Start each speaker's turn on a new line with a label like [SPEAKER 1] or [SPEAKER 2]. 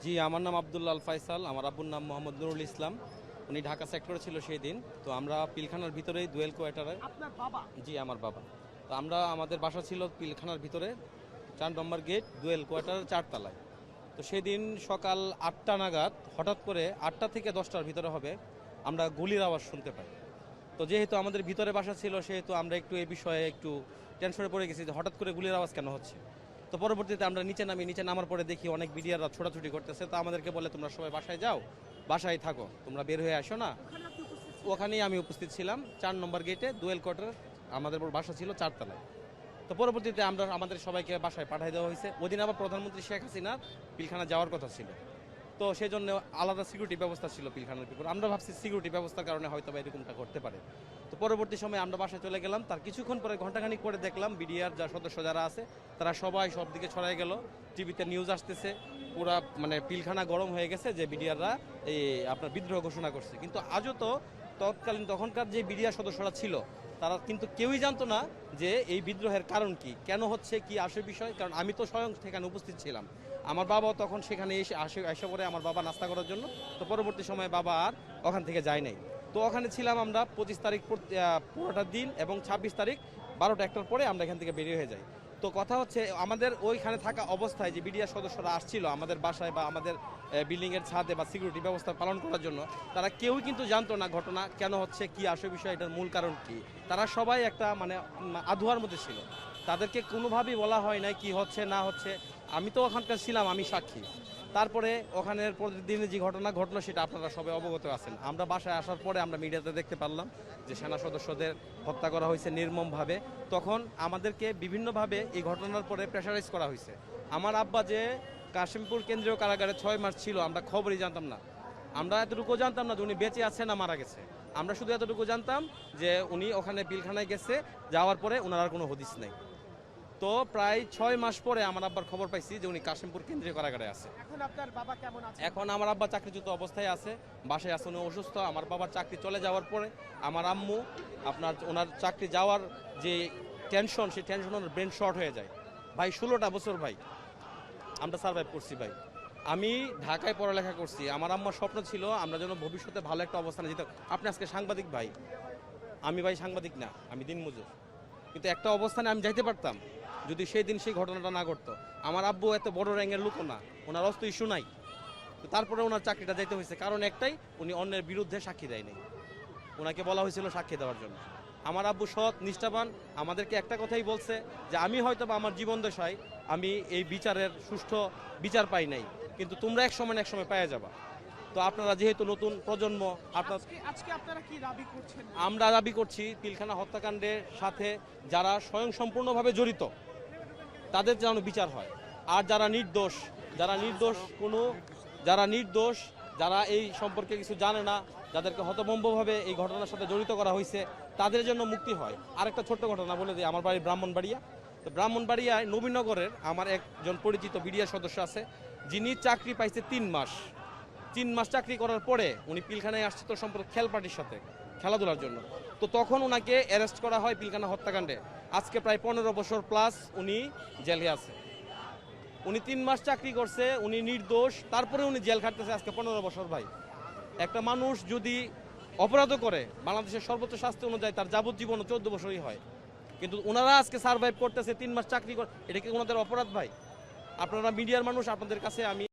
[SPEAKER 1] জি, আমার নাম আব্দুল্লাহ আল ফায়সাল। আমার আব্বুর নাম মোহাম্মদ নুরুল ইসলাম। উনি ঢাকা সেক্টরে ছিল সেই দিন। তো আমরা পিলখানার ভিতরেই দুয়েল কোয়ার্টারে।
[SPEAKER 2] আপনার বাবা?
[SPEAKER 1] জি, আমার বাবা। তো আমরা আমাদের বাসা ছিল পিলখানার ভিতরে ৪ নম্বর গেট দুয়েল কোয়ার্টারের ৪ তলায়। তো সেদিন সকাল ৮টা নাগাদ হঠাৎ করে ৮টা থেকে ১০টার ভিতরে হবে আমরা গুলির আওয়াজ শুনতে পাই। তো যেহেতু আমাদের ভিতরে বাসা ছিল সেহেতু আমরা একটু এই বিষয়ে একটু টেনশনে পড়ে গেছি যে হঠাৎ করে গুলির আওয়াজ কেন হচ্ছে। তো পরবর্তীতে আমরা নিচে নামার পরে দেখি অনেক বিডিআররা ছোটাছুটি করতেছে। তো আমাদেরকে বলে তোমরা সবাই বাসায় যাও, বাসায় থাকো, তোমরা বের হয়ে আসো না।
[SPEAKER 2] ওখানে আপনি উপস্থিত ছিলেন?
[SPEAKER 1] ওখানেই আমি উপস্থিত ছিলাম ৪ নম্বর গেটে দুয়েল কোয়ার্টার। আমাদের বাসা ছিল ৪ তলায়। তো পরবর্তীতে আমাদের সবাইকে বাসায় পাঠিয়ে দেওয়া হয়েছে। ওদিন আবার প্রধানমন্ত্রী শেখ হাসিনার পিলখানা যাওয়ার কথা ছিল। তো সেই জন্য আলাদা সিকিউরিটি ব্যবস্থা ছিল পিলখানার ভিতরে। আমরা ভাবছি সিকিউরিটি ব্যবস্থার কারণে হয়তো বা এরকমটা করতে পারে। তো পরবর্তী সময় আমরা বাসায় চলে গেলাম। তার কিছুক্ষণ পরে ঘন্টাখানিক পরে দেখলাম বিডিআর সদস্য যারা আছে তারা সবাই সব দিকে ছড়াই গেল। টিভিতে নিউজ আসতেছে, পুরা মানে পিলখানা গরম হয়ে গেছে যে বিডিআররা এই আপনার বিদ্রোহ ঘোষণা করছে। কিন্তু আজও তো তখনকার যে বিডিআর সদস্যরা ছিল তারা কিন্তু কেউই জানতো না যে এই বিদ্রোহের কারণ কি, কেন হচ্ছে, কি আসে বিষয়। কারণ আমি তো স্বয়ং সেখানে উপস্থিত ছিলাম। আমার বাবাও তখন সেখানে এসে পরে আমার বাবা নাস্তা করার জন্য। তো পরবর্তী সময়ে বাবা আর ওখান থেকে যায় নাই। তো ওখানে ছিলাম আমরা 25 তারিখ পুরোটার দিন এবং 26 তারিখ 12টা 1টার পরে আমরা এখান থেকে বেরিয়ে হয়ে যাই। তো কথা হচ্ছে আমাদের ওইখানে থাকা অবস্থায় যে বিডিআর সদস্যরা আসছিল আমাদের বাসায় বা আমাদের বিল্ডিংয়ের ছাদে বা সিকিউরিটি ব্যবস্থা পালন করার জন্য, তারা কেউই কিন্তু জানতো না ঘটনা কেন হচ্ছে, কি আসে বিষয়, এটার মূল কারণ কি। তারা সবাই একটা মানে আধুয়ার মধ্যে ছিল। তাদেরকে কোনোভাবেই বলা হয় নাই কি হচ্ছে না হচ্ছে। আমি তো ওখানকার ছিলাম, আমি সাক্ষী। তারপরে ওখানের প্রতিদিনে যে ঘটনা ঘটলো সেটা আপনারা সবাই অবগত আছেন। আমরা বাসায় আসার পরে আমরা মিডিয়াতে দেখতে পারলাম যে সেনা সদস্যদের হত্যা করা হয়েছে নির্মমভাবে। তখন আমাদেরকে বিভিন্নভাবে এই ঘটনার পরে প্রেশারাইজ করা হয়েছে। আমার আব্বা যে কাশিমপুর কেন্দ্রীয় কারাগারে 6 মাস ছিল আমরা খবরই জানতাম না। আমরা এতটুকু জানতাম না যে উনি বেঁচে আছে না মারা গেছে। আমরা শুধু এতটুকু জানতাম যে উনি ওখানে পিলখানায় গেছে, যাওয়ার পরে ওনার আর কোনো হদিস নেই। তো প্রায় 6 মাস পরে আমার আব্বার খবর পাইছি যে উনি কাশিমপুর কেন্দ্রীয় কারাগারে আছে।
[SPEAKER 2] এখন আপনার বাবা কেমন আছে?
[SPEAKER 1] এখন আমার আব্বা চাকরিচ্যুত অবস্থায় আছে, বাসায় আছে, উনি অসুস্থ। আমার বাবার চাকরি চলে যাওয়ার পরে আমার আম্মু ওনার চাকরি যাওয়ার যে টেনশন, সেই টেনশন ওনার ব্রেন শর্ট হয়ে যায়। ভাই 16টা বছর ভাই আমরা সার্ভাইভ করছি ভাই। আমি ঢাকায় পড়ালেখা করছি। আমার আম্মার স্বপ্ন ছিল আমরা যেন ভবিষ্যতে ভালো একটা অবস্থানে যেতে। আপনি আজকে সাংবাদিক ভাই, আমি ভাই সাংবাদিক না, আমি দিনমজুর। কিন্তু একটা অবস্থানে আমি যাইতে পারতাম যদি সেই দিন সেই ঘটনাটা না ঘটতো। আমার আব্বু এত বড় র্যাঙ্কের লোকও না, ওনার অস্ত ইস্যু নাই। তো তারপরে ওনার চাকরিটা যাইতে হয়েছে, কারণ একটাই, উনি অন্যের বিরুদ্ধে সাক্ষী দেয়নি। ওনাকে বলা হয়েছিল সাক্ষী দেওয়ার জন্য। আমার আব্বু সৎ নিষ্ঠাবান, আমাদেরকে একটা কথাই বলছে যে আমি হয়তো বা আমার জীবন দশায় আমি এই বিচারের সুষ্ঠু বিচার পাই নাই, কিন্তু তোমরা এক সময় পাওয়া যাবা। তো আপনারা যেহেতু নতুন প্রজন্ম,
[SPEAKER 2] আজকে আপনারা কি দাবি করছেন?
[SPEAKER 1] আমরা দাবি করছি পিলখানা হত্যাকাণ্ডের সাথে যারা স্বয়ং সম্পূর্ণভাবে জড়িত তাদের যেন বিচার হয়। আর যারা নির্দোষ, যারা এই সম্পর্কে কিছু জানে না, যাদেরকে হতভম্বভাবে এই ঘটনার সাথে জড়িত করা হয়েছে, তাদের জন্য মুক্তি হয়। আরেকটা ছোট্ট ঘটনা বলে দিই, আমার বাড়ি ব্রাহ্মণবাড়িয়া। তো ব্রাহ্মণবাড়িয়ায় নবীনগরের আমার একজন পরিচিত বিডিআর সদস্য আছে, যিনি চাকরি পাইছে 3 মাস চাকরি করার পরে উনি পিলখানায় আসছে তো সম্পর্ক খেল পার্টির সাথে খেলাধুলার জন্য। তো তখন ওনাকে অ্যারেস্ট করা হয় পিলখানা হত্যাকাণ্ডে। আজকে প্রায় 15 বছর প্লাস উনি জেলে আছে। উনি 3 মাস চাকরি করছে, উনি নির্দোষ, তারপরে উনি জেল খাটতেছে আজকে 15 বছর ভাই। একটা মানুষ যদি অপরাধ করে বাংলাদেশের সর্বোচ্চ শাস্তি অনুযায়ী তার যাবজ্জীবন 14 বছরই হয়, কিন্তু ওনারা আজকে সার্ভাইভ করতেছে 3 মাস চাকরি করে। এটা কি ওনাদের অপরাধ ভাই? আপনারা মিডিয়ার মানুষ, আপনাদের কাছে আমি